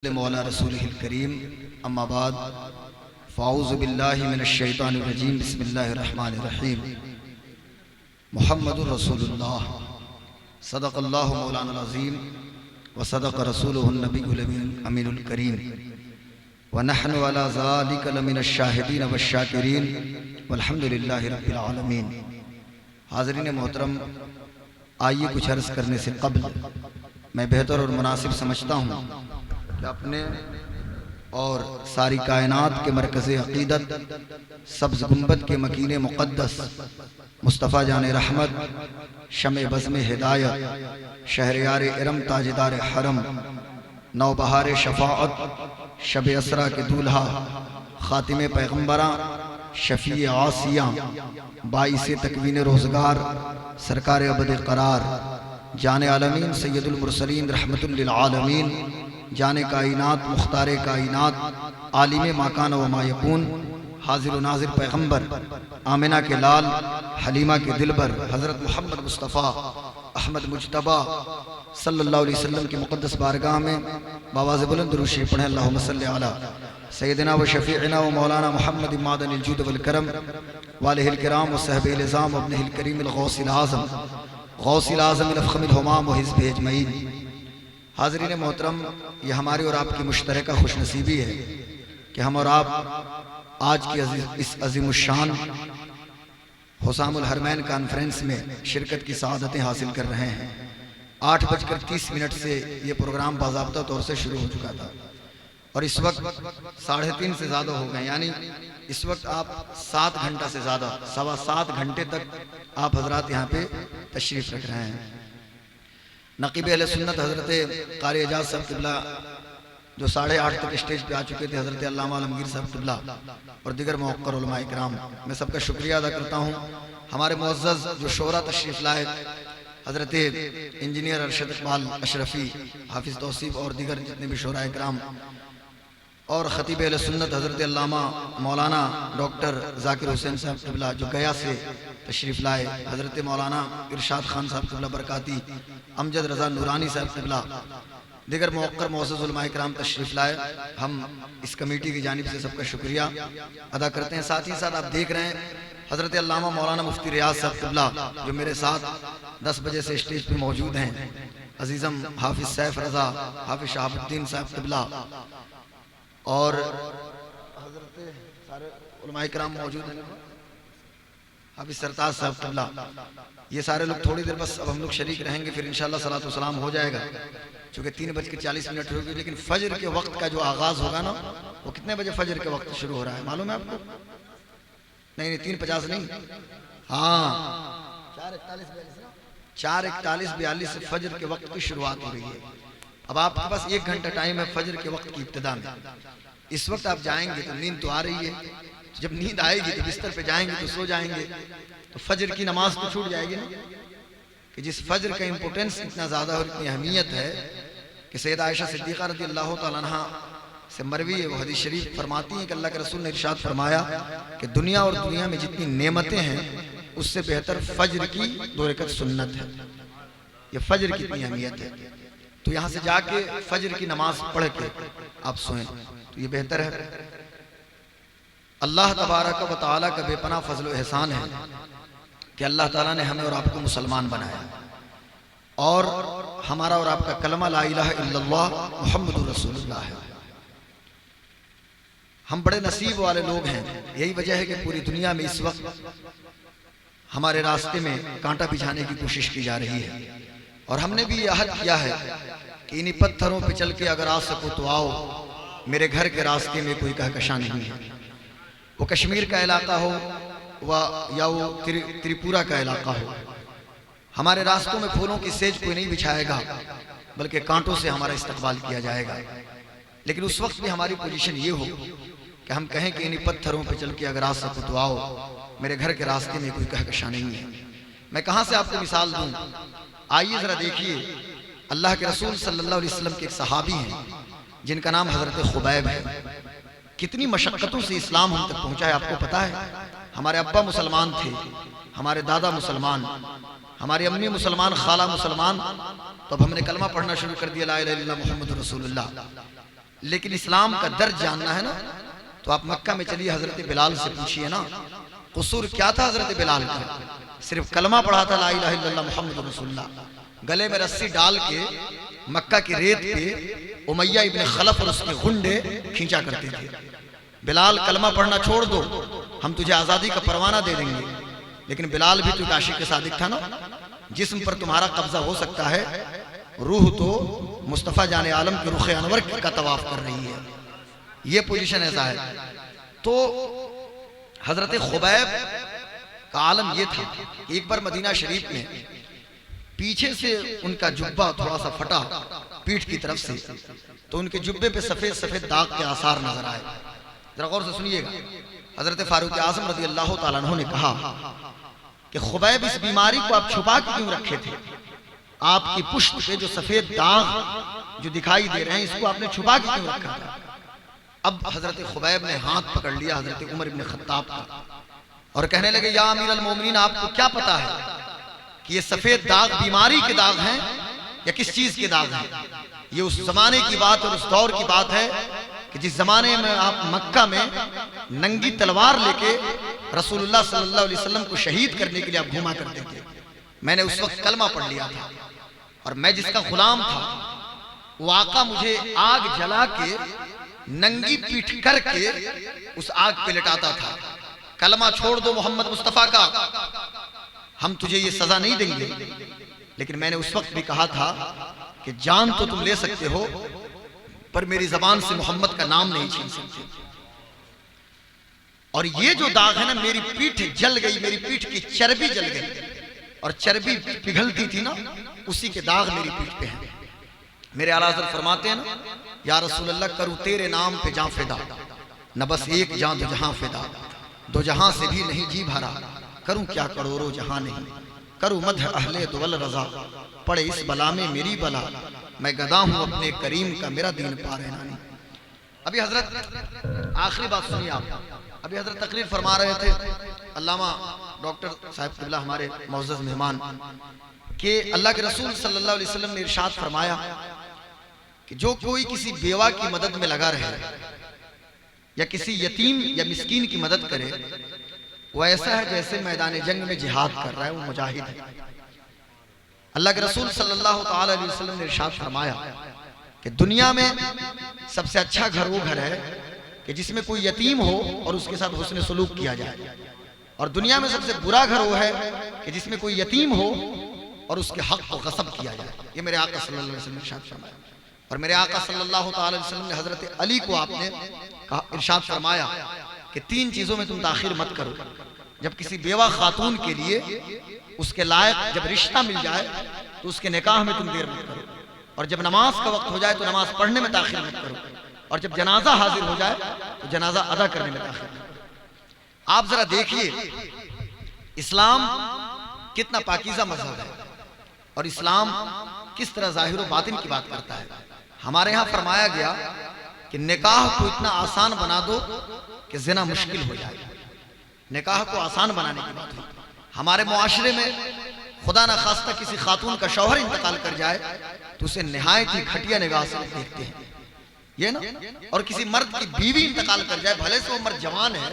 मौला रसूलिल करीम अम्मा बाद फ़ाऊज़ु बिल्लाहि मिनश शैतानिर रजीम बिस्मिल्लाहिर रहमानिर रहीम मुहम्मदुर रसूलुल्लाह सदक़ल्लाहु मौलाना अज़ीम व सदक़ रसूलुहुन नबियुल अमीनुल करीम व नहनु अला ज़ालिका लमिनश शाहिदीन वश्शाकिरीन वल्हम्दुलिल्लाहि रब्बिल आलमीन। हाज़रीन मोहतरम, आइए कुछ अर्ज़ करने से क़ब्ल मैं बेहतर और मुनासिब समझता हूँ कि अपने और सारी कायनात के मरकज़ अक़ीदत सब्ज़ गुंबद के मकीने मुक़द्दस मुस्तफ़ा जान रहमत शमे बज़्म हिदायत शहरयार इरम ताजदार हरम नौबहार शफ़ाअत शब असरा के दूल्हा ख़ातिमे पैगम्बरां शफ़ी आसिया बाइसे तकवीन रोज़गार सरकार अबद करार जाने आलमीन सैयदुल मुरसलीन रहमतुल लिल आलमीन जाने कायनात मुख्तार कायनात आलिम माकान व मायकून हाजिर नाजिर पैगम्बर आमिना के लाल हलीमा के दिलबर हज़रत मोहम्मद मुस्तफ़ा अहमद मुज्तबा सल्लल्लाहु अलैहि वसल्लम की मुक़द्दस बारगाह में बावाज़ बुलंद दुरूद शरीफ पढ़ें। अल्लाहुम्मा सल्लि अला सय्यदिना व शफ़ीइना व मौलाना मुहम्मद मादनिल जूद वल करम वालिहिल किराम व सहबिल निज़ाम वब्निहिल करीमिल गौसिल आज़म अफ़ख़मिल हुमाम व हिज़्बिहि अजमईन। हाज़रीन मोहतरम, ये हमारी और आपकी मुश्तरका खुशनसीबी है कि हम और आप आज की इस अज़ीमुश्शान हुसामुल हरमैन कॉन्फ्रेंस में शिरकत की सआदतें हासिल कर रहे हैं। 8:30 से ये प्रोग्राम बाज़ाब्ता तौर से शुरू हो चुका था और इस वक्त 3:30 से ज़्यादा हो गए, यानी इस वक्त आप 7 घंटा से ज़्यादा 7.25 घंटे तक आप हजरात यहाँ पे तशरीफ़ रख रहे हैं। नक़ीब अहले सुन्नत हज़रत क़ारी एजाज़ साहब क़िबला जो 8:30 तक स्टेज पे आ चुके थे, हज़रत अल्लामा आलमगीर साहब क़िबला और दीगर मुअक्कर उलमाए किराम, मैं सबका शुक्रिया अदा करता हूँ। हमारे मुअज़्ज़ज़ जो शोरा तशरीफ़ लाए हज़रत इंजीनियर अरशद इक़बाल अशरफ़ी हाफिज़ तौसीफ़ और दीगर जितने भी शोरा किराम और ख़तीब अहले सुन्नत हज़रत अल्लामा मौलाना डॉक्टर ज़ाकिर हुसैन साहब क़िबला जो गया से तशरीफ़ लाए, हज़रत मौलाना इरशाद खान साहब क़िबला बरकाती, अमजद रज़ा नूरानी साहब क़िबला, दीगर मुअक्कर मुअज़्ज़ज़ उलमाए किराम तशरीफ़ लाए। हम इस कमेटी की जानिब से सबका शुक्रिया अदा करते हैं। साथ ही साथ आप देख रहे हैं हज़रत अल्लामा मौलाना मुफ्ती रियाज़ साहब क़िबला जो मेरे साथ 10 बजे से स्टेज पर मौजूद हैं, अज़ीज़म हाफिज़ सैफ रज़ा हाफिज़ शहाबुद्दीन साहब क़िबला और हज़रत सारे उलमाए किराम मौजूद हैं, हाफिज़ सरताज साहब क़िबला, ये सारे लोग थोड़ी देर बस अब हम लोग शरीक रहेंगे, फिर इंशाअल्लाह सलात व सलाम हो जाएगा। चूँकि 3:40 होगी, लेकिन फजर के वक्त का जो आगाज़ होगा ना, वो कितने बजे फजर के वक्त शुरू हो रहा है मालूम है आपको? नहीं 3:50 नहीं, हाँ 4:41 से फजर के वक्त की शुरुआत हो रही है। अब आपके पास 1 घंटा टाइम है फजर के वक्त की इब्तिदा में। इस वक्त आप जाएंगे तो नींद तो आ रही है, तो जब नींद आएगी तो बिस्तर पे जाएंगे तो सो जाएंगे, तो फजर की नमाज तो छूट जाएगी ना। कि जिस फजर का इंपोर्टेंस इतना ज़्यादा और इतनी अहमियत है कि सैयदा आयशा सिद्दीक़ा रज़ियल्लाहु तआला अन्हा से मरवी है, वो हदीस शरीफ फरमाती हैं कि अल्लाह के रसूल ने इरशाद फरमाया कि दुनिया और दुनिया में जितनी नेमतें हैं उससे बेहतर फजर की 2 रकअत सुन्नत है। ये फजर की इतनी अहमियत है, तो यहाँ से जाके फजर की नमाज पढ़ के आप सोएं तो ये बेहतर है। अल्लाह तबारक व तआला का बेपनाह फजल व एहसान है कि अल्लाह ताला ने हमें और आपको मुसलमान बनाया और हमारा और आपका कलमा ला इलाहा इल्लल्लाह मुहम्मदुर रसूलुल्लाह है। हम बड़े नसीब वाले लोग हैं, यही वजह है कि पूरी दुनिया में इस वक्त हमारे रास्ते में कांटा बिछाने की कोशिश की जा रही है और हमने भी यह अहद किया है कि इन्हीं पत्थरों पे चल के अगर आ सको तो आओ, मेरे घर के रास्ते में कोई कहकशां नहीं है। वो कश्मीर का इलाका हो या वो त्रिपुरा का इलाका हो, हमारे रास्तों में फूलों की सेज कोई नहीं बिछाएगा, बल्कि कांटों से हमारा इस्तकबाल किया जाएगा। लेकिन उस वक्त भी हमारी पोजीशन ये हो कि हम कहें कि इन्हीं पत्थरों पे चल के अगर आ सको तो आओ, मेरे घर के रास्ते में कोई कहकशां नहीं है। मैं कहाँ से आपको मिसाल दूँ? आइए ज़रा देखिए, अल्लाह के रसूल सल्लल्लाहु अलैहि वसल्लम के एक सहाबी हैं जिनका नाम हज़रत खुबैब है। कितनी मशक्क़तों से इस्लाम हम तक पहुँचा है आपको पता है? हमारे अब्बा मुसलमान थे, हमारे दादा मुसलमान, हमारी अम्मी मुसलमान, खाला मुसलमान, तो अब हमने कलमा पढ़ना शुरू कर दिया ला इलाहा इल्लल्लाह मुहम्मदुर रसूलुल्लाह। लेकिन इस्लाम का दर्द जानना है ना, तो आप मक्का में चलिए, हजरत बिलाल से पूछिए ना कसूर क्या था हजरत बिलाल का। सिर्फ कलमा पढ़ा था, ला इलाहा इल्लल्लाह मुहम्मदुर रसूलुल्लाह, गले में रस्सी डाल के मक्का की रेत पे उमैया इब्न खलफ और उसके गुंडे खींचा करते थे। बिलाल कलमा पढ़ना छोड़ दो, हम तुझे आज़ादी का परवाना दे देंगे। लेकिन बिलाल भी तो एक आशिक सादिक था ना, जिस्म पर तुम्हारा कब्जा हो सकता है, रूह तो मुस्तफ़ा जाने आलम के रुख अनवर का तवाफ कर रही है। ये पोजीशन ऐसा है। तो हजरत खुबैब का आलम ये था, एक बार मदीना शरीफ में पीछे से उनका जुब्बा थोड़ा सा फटा पीठ की तरफ से, तो उनके जुब्बे पे सफेद सफेद दाग के आसार नजर आए। जरा गौर से सुनिएगा। हजरत फारूक आजम रज़ी अल्लाह ताला अन्हु ने कहा कि खुबैब, इस बीमारी को आप छुपा के क्यों रखे थे? आपकी पुष्ट पे जो सफेद दाग जो दिखाई दे रहे हैं, इसको आपने छुपा के क्यों रखा था? अब हजरत खुबैब ने हाथ पकड़ लिया हजरत उमर इब्न खत्ताब का और कहने लगे, या अमीर अल मोमिनीन, आपको क्या पता है कि ये सफेद दाग बीमारी के दाग हैं या किस चीज के दाग हैं? ये उस जमाने की बात और उस दौर की बात है कि जिस जमाने में आप मक्का में नंगी तलवार लेके रसूलुल्लाह सल्लल्लाहु अलैहि वसल्लम को शहीद करने के लिए आप घूमा करते थे। मैंने उस वक्त कलमा पढ़ लिया था और मैं जिसका गुलाम था, वो आका मुझे आग जला के नंगी पीठ करके उस आग पे लिटाता था। कलमा छोड़ दो मोहम्मद मुस्तफ़ा का, हम तुझे ये सजा नहीं देंगे। लेकिन मैंने उस वक्त भी कहा था कि जान तो तुम ले सकते हो, पर मेरी जबान से मोहम्मद का नाम नहीं छीन सकते। और ये जो दाग है ना, मेरी पीठ जल गई, मेरी पीठ की चर्बी जल गई, और चर्बी पिघलती थी ना, उसी के दाग मेरी पीठ पे हैं। मेरे आला हज़रत फरमाते हैं ना, या रसूल अल्लाह, करूं तेरे नाम पे जां फिदा, न बस एक जां दो जहां फिदा, दो जहां से भी नहीं जी भरा, करूं क्या करोड़ों जहां नहीं, करूं मध्य अहले दुवल रजा, पड़े इस बला में मेरी बला, मैं गदा हूं अपने करीम का, मेरा दीन पारे नानी। अभी हजरत आखिरी बात सुनिए आप। अभी हजरत तकरीर फरमा रहे थे, अल्लामा डॉक्टर साहब किबला हमारे मौजूद मेहमान, कि अल्लाह के रसूल सल्लल्लाहु अलैहि वसल्लम ने इरशाद फरमाया कि जो कोई किसी बेवा की मदद में लगा रहे या किसी यतीम या मिस्कीन की मदद करे, वो ऐसा है जैसे मैदान जंग में जिहाद कर रहा है, वो मुजाहिद है। अल्लाह के रसूल सल्लल्लाहु ताला अलैहि वसल्लम ने इरशाद फरमाया कि दुनिया में सबसे अच्छा घर वो घर है कि जिसमें कोई यतीम हो और उसके साथ हुस्न सलूक किया जाए, और दुनिया में सबसे बुरा घर वो है कि जिसमें कोई यतीम हो और उसके हक को गस्ब किया जाए। ये मेरे आका सल्लल्लाहु अलैहि वसल्लम ने इरशाद फरमाया। और मेरे आका सल्लल्लाहु ताला अलैहि वसल्लम ने हजरत अली को आपने कहा, इरशाद फरमाया कि तीन चीजों में तुम ताखिर मत करो। जब किसी बेवा खातून के लिए उसके लायक जब रिश्ता मिल जाए तो उसके निकाह में तुम देर मत करो, और जब नमाज का वक्त हो जाए तो नमाज पढ़ने में ताखिर मत करो, और जब जनाजा हाजिर हो जाए तो जनाजा अदा करने में ताखिर मत करो। आप जरा देखिए इस्लाम कितना पाकीज़ा मजहब है और इस्लाम किस तरह जाहिर व बातिन की बात करता है। हमारे यहाँ फरमाया गया कि निकाह को इतना आसान बना दो कि जिना मुश्किल हो जाए। निकाह को आसान बनाने की बात है। हमारे मुआशरे में खुदा न खास्ता किसी खातून का शौहर इंतकाल कर जाए तो उसे निहायत ही घटिया निगाह से देखते हैं, ये ना। और किसी मर्द की बीवी इंतकाल कर जाए, भले से वो मर्द जवान है,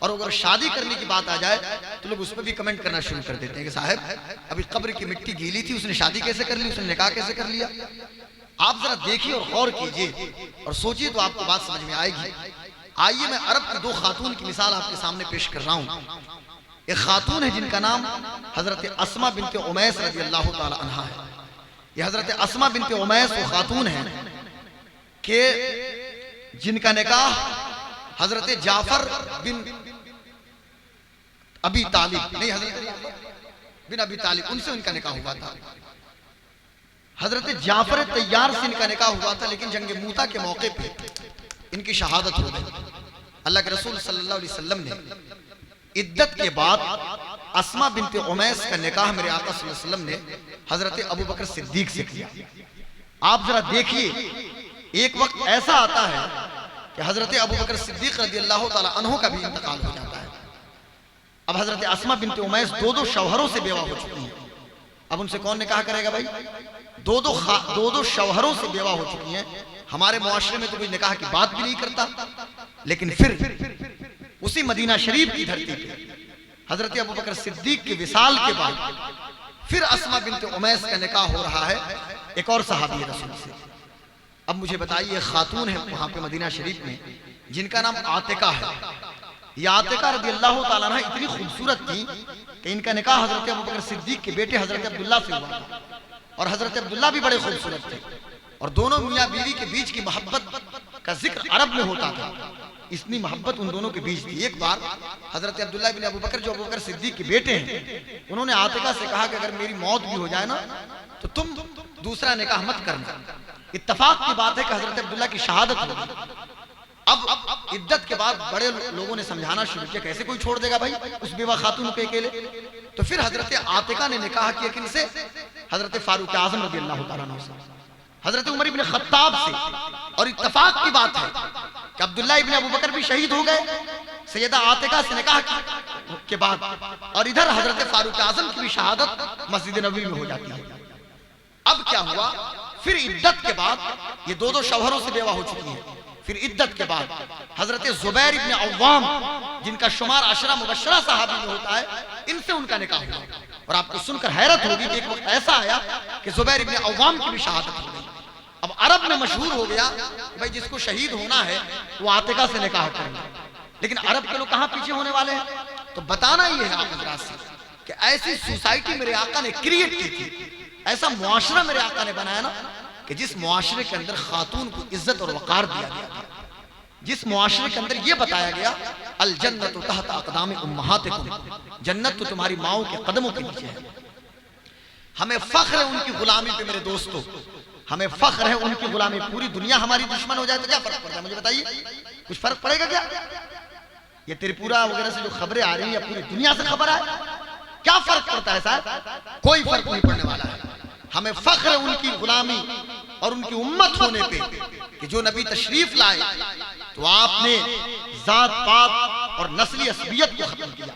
और अगर शादी करने की बात आ जाए तो लोग उस पर भी कमेंट करना शुरू कर देते हैं कि साहब अभी कब्र की मिट्टी गीली थी, उसने शादी कैसे कर ली, उसने निकाह कैसे कर लिया। आप जरा देखिए और गौर कीजिए और सोचिए तो आपको बात समझ में आएगी। आइए मैं अरब की दो खातून की मिसाल आपके सामने पेश कर रहा हूँ। एक खातून है जिनका नाम हजरत अस्मा बिनते उमैस रज़ी अल्लाह ताला अन्हा है। ये हजरत अस्मा बिनते उमैस वो खातून है कि जिनका निकाह हजरत जाफर बिन अबी तालिब, नहीं हजरत बिन अबी तालिब, उनसे उनका निकाह हुआ था। हजरत जाफर तैयार से इनका निकाह हुआ था, लेकिन जंग मूता के मौके पे इनकी शहादत हो गई। अल्लाह के रसूल सल्लल्लाहु अलैहि वसल्लम ने इद्दत के बाद अस्मा बिनते उमैस का निकाह मेरे आका सल्लल्लाहु अलैहि वसल्लम ने हजरत अबू बकर सिद्दीक से किया। आप जरा देखिए एक वक्त ऐसा आता है कि हजरत अबू बकर सिद्दीक रज़ी अल्लाह ताला अन्हु का भी इंतकाल हो जाता है। अब हजरत अस्मा बिनते उमैस दो शौहरों से बेवा हो चुकी हैं। अब उनसे कौन निकाह करेगा भाई? दो शौहरों से बेवा हो चुकी हैं। हमारे मुआशरे में तो कोई निकाह की बात भी नहीं करता। लेकिन फिर उसी मदीना शरीफ की धरती पे हजरत अबू बकर सिद्दीक के विसाल के बाद फिर अस्मा बिन्त उमैस का निकाह हो रहा है एक और सहाबी रसूल से। अब मुझे बताइए, खातून है वहां पे मदीना शरीफ में जिनका नाम आतिका है। ये आतिका रज़ियल्लाहु ताला अन्हा इतनी खूबसूरत थी कि इनका निकाह हजरत अबू बकर सिद्दीक के बेटे हजरत अब्दुल्ला से हुआ और हजरत अब्दुल्ला भी बड़े खूबसूरत थे और दोनों मियाँ बीवी के बीच की मोहब्बत का जिक्र अरब में होता था। इतनी मोहब्बत उन दोनों के बीच थी। एक बार हजरत अब्दुल्ला बिन अबू बकर जो अबू बकर सिद्दीक के बेटे हैं, उन्होंने आतिका से कहा कि अगर मेरी मौत भी हो जाए ना तो तुम दूसरा निकाह मत करना। इत्तफाक की बात है कि हजरत अब्दुल्ला की शहादत हो गई। अब इद्दत के बाद बड़े लोगों ने समझाना शुरू किया, कैसे कोई छोड़ देगा भाई उस बेवा खातून पे अकेले। तो फिर हजरत आतिका ने निकाह किया किनसे? हजरत फारूक आजम रज़ियल्लाहु ताला अन्हु से, हजरत उमर इब्न खत्ताब से। और इत्तफाक की बात है कि अब्दुल्ला इब्न अबू बकर भी शहीद हो गए सैयदा आतिका से निकाह के बाद, और इधर हजरत फारूक आजम की भी शहादत मस्जिद नबवी में हो जाती है। अब क्या हुआ, फिर इद्दत के बाद ये दो शौहरों से बेवा हो चुकी है। फिर इद्दत के बाद हजरत जुबैर इब्न अव्वाम जिनका शुमार अशरा मुबश्शरा सहाबी में होता है, इनसे उनका निकाह हुआ। और आपको सुनकर हैरत होगी कि एक वक्त ऐसा आया कि जुबैर इब्न अव्वाम की भी शहादत हो गई। अब अरब में मशहूर हो गया भाई जिसको शहीद होना है वो आतिका से निकाह करेंगे। लेकिन अरब के लोग कहाँ पीछे होने वाले हैं? तो बताना ही है आप हजरात से कि ऐसी सोसाइटी मेरे आका ने क्रिएट की थी, ऐसा मुआशरा मेरे आका ने बनाया ना कि जिस मुआशरे के अंदर खातून को इज्जत और वकार दिया गया था, जिस मुआशरे के अंदर यह बताया गया अल जन्नतु तहत अक़दाम उम्महातिकुम, जन्नत तो तुम्हारी माओ के कदमों के नीचे है। हमें फख्र है उनकी गुलामी पे मेरे दोस्तों, हमें फख्र है उनकी गुलामी। पूरी दुनिया हमारी दुश्मन हो जाए तो क्या फर्क पड़ता है? मुझे बताइए, कुछ फर्क पड़ेगा क्या? ये त्रिपुरा वगैरह से जो खबरें आ रही है, पूरी दुनिया से खबर आए, क्या फर्क पड़ता है साहब? कोई फर्क नहीं पड़ने वाला है। हमें फख्र है उनकी गुलामी और उनकी उम्मत होने पे कि जो नबी तशरीफ लाए तो आपने जात पात और नस्ली असबियत को खत्म किया।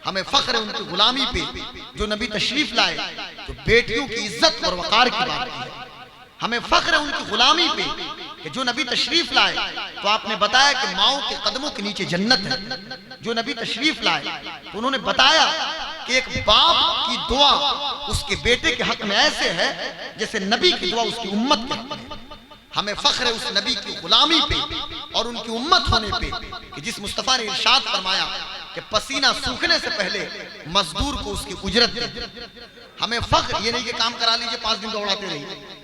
हमें फख्र है उनकी गुलामी पे जो नबी तशरीफ लाए तो बेटियों की इज्जत और वकार की बात की है। हमें फख्र है उनकी गुलामी पे कि जो नबी तशरीफ लाए तो आपने बताया कि माओ के कदमों के नीचे जन्नत है। जो नबी तशरीफ लाए तो उन्होंने बताया कि एक बाप की दुआ उसके बेटे के हक में ऐसे है जैसे नबी की दुआ उसकी उम्मत के हक में। हमें फख्र है उस नबी की गुलामी पे और उनकी उम्मत होने पे कि जिस मुस्तफा ने इरशाद फरमाया कि पसीना सूखने से पहले मजदूर को उसकी उजरत दे। हमें फख्र ये नहीं कि काम करा लीजिए 5 दिन दौड़ाते रहिए,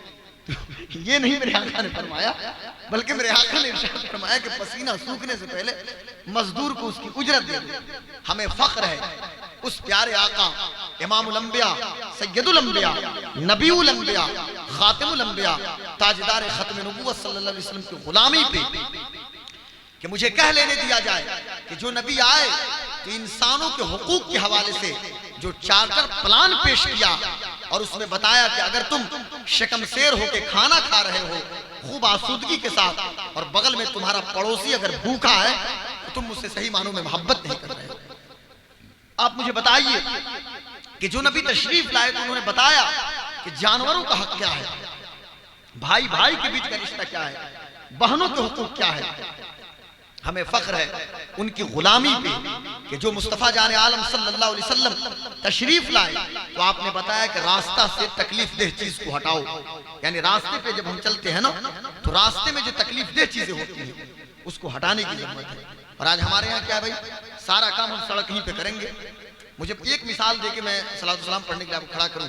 ये नहीं मेरे आका ने फरमाया, बल्कि मेरे आका ने इरशाद फरमाया कि पसीना सूखने से पहले मजदूर को उसकी उजरत दे दो। हमें फख्र है उस प्यारे आका इमामुल अंबिया सय्यदुल अंबिया नबीउल अंबिया खातिमुल अंबिया ताजदार खत्म नबुव्वत सल्लल्लाहु अलैहि वसल्लम की गुलामी पे कि मुझे कह लेने दिया जाए कि जो नबी आए तो इंसानों के हुकूक के हवाले से जो चार्टर प्लान पेश किया और उसमें बताया कि अगर तुम शकमशेर होके खाना खा रहे हो खूब आसूदगी के साथ और बगल में तुम्हारा पड़ोसी अगर भूखा है तो तुम मुझसे सही मानों में मोहब्बत नहीं कर रहे हो। आप मुझे बताइए कि जो नबी तशरीफ लाए तो उन्होंने बताया कि जानवरों का हक क्या है, भाई भाई के बीच का रिश्ता क्या है, बहनों के हुकूक क्या है। हमें फख्र है उनकी गुलामी पे कि जो मुस्तफ़ा जाने आलम सल्लल्लाहु अलैहि वसल्लम तशरीफ लाए तो आपने बताया कि रास्ता से तकलीफ देह चीज को हटाओ। यानी रास्ते पे जब हम चलते हैं ना तो रास्ते में जो तकलीफ देह चीजें होती हैं उसको हटाने की जरूरत है। और आज हमारे यहाँ क्या है भाई, सारा काम हम सड़क ही पे करेंगे। मुझे एक मिसाल देके मैं सलातो सलाम पढ़ने के लिए आपको खड़ा करूं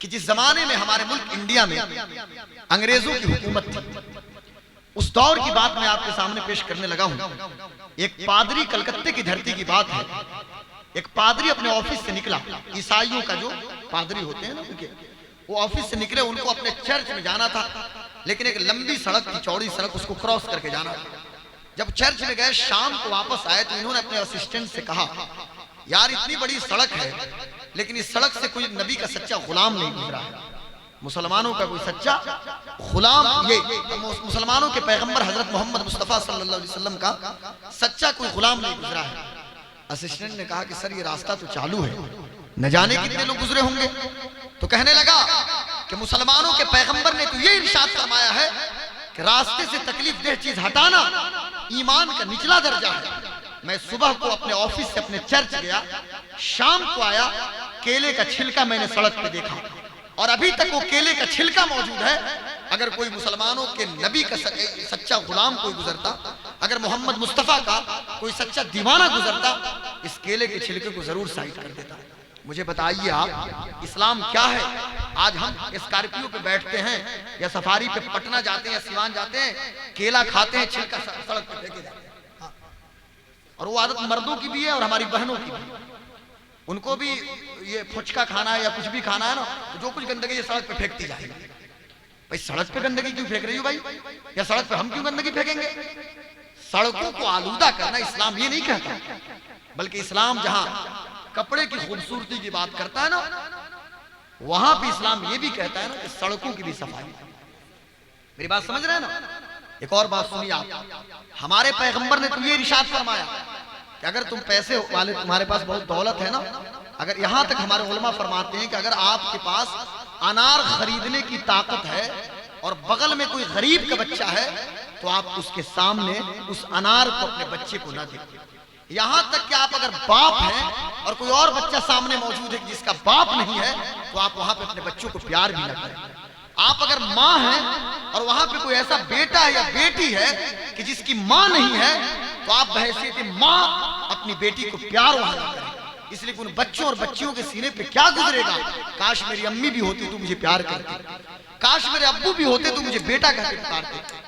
कि जिस जमाने में हमारे मुल्क इंडिया में अंग्रेजों की हुकूमत थी, उस दौर की बात मैं आपके सामने पेश करने लगा हूं। एक पादरी, कलकत्ते की धरती की बात है, एक पादरी अपने ऑफिस से निकला। ईसाइयों का जो पादरी होते हैं ना उनके, वो ऑफिस से निकले, उनको अपने चर्च में जाना था, लेकिन एक लंबी सड़क थी, चौड़ी सड़क, उसको क्रॉस करके जाना था। जब चर्च में गए, शाम को वापस आए तो इन्होंने अपने असिस्टेंट से कहा, यार इतनी बड़ी सड़क है लेकिन इस सड़क से कोई नबी का सच्चा गुलाम नहीं गुजरा है, मुसलमानों का कोई सच्चा गुलाम, ये मुसलमानों के पैगंबर हजरत मोहम्मद मुस्तफ़ा सल्लल्लाहु अलैहि वसल्लम का सच्चा कोई गुलाम नहीं गुजरा है। असिस्टेंट ने कहा कि सर ये रास्ता तो चालू है, न जाने कितने लोग गुजरे होंगे। तो कहने लगा कि मुसलमानों के पैगंबर ने तो ये इरशाद फरमाया है कि रास्ते से तकलीफ देह चीज हटाना ईमान का निचला दर्जा है। मैं सुबह को अपने ऑफिस से अपने चर्च गया, शाम को आया, केले का छिलका मैंने सड़क पे देखा और अभी तक वो केले का छिलका मौजूद है। अगर कोई मुसलमानों के नबी का सच्चा गुलाम कोई गुजरता, अगर मोहम्मद मुस्तफा का कोई सच्चा दीवाना गुजरता, इस केले के छिलके को जरूर साइड कर देता। मुझे बताइए आप, इस्लाम क्या है? आज हम स्कॉर्पियो पे बैठते हैं या सफारी पे पटना जाते हैं या सिवान जाते हैं, केला खाते हैं, छिलका सड़क पे फेंके जाते हैं। और वो आदत मर्दों की भी है और हमारी बहनों की भी। उनको भी ये फुचका खाना है या कुछ भी खाना है ना, तो जो कुछ गंदगी ये सड़क पे फेंकती जाएगी। भाई सड़क पे गंदगी क्यों फेंक रही हो भाई? या सड़क पे हम क्यों गंदगी फेंकेंगे? सड़कों को आलूदा करना इस्लाम ये नहीं कहता, बल्कि इस्लाम जहां कपड़े की खूबसूरती की बात करता है ना, वहां पे इस्लाम ये भी कहता है ना कि सड़कों की भी सफाई। मेरी बात समझ रहे हैं ना? एक और बात सुनिए आप, हमारे पैगंबर ने तो ये इरशाद फरमाया कि अगर तुम पैसे वाले, तुम्हारे पास बहुत दौलत है ना, अगर यहां तक हमारे उलमा फरमाते हैं कि अगर आपके पास अनार खरीदने की ताकत है और बगल में कोई गरीब का बच्चा है, तो आप उसके सामने उस अनार को अपने बच्चे को ना दें। यहां तक कि आप अगर बाप हैं और कोई और बच्चा सामने मौजूद है जिसका बाप नहीं है, तो आप वहां पे अपने बच्चों को प्यार भी ना करें। आप अगर माँ हैं और वहां पे कोई ऐसा बेटा है या बेटी है कि जिसकी माँ नहीं है, तो आप बहैसियत माँ अपनी बेटी को प्यार वहां ना करें। इसलिए उन बच्चों और बच्चियों के सीने पे क्या गुजरेगा, काश मेरी अम्मी भी होती तो मुझे प्यार करती, काश मेरे अब्बू भी होते तो मुझे बेटा कहकर पुकारते।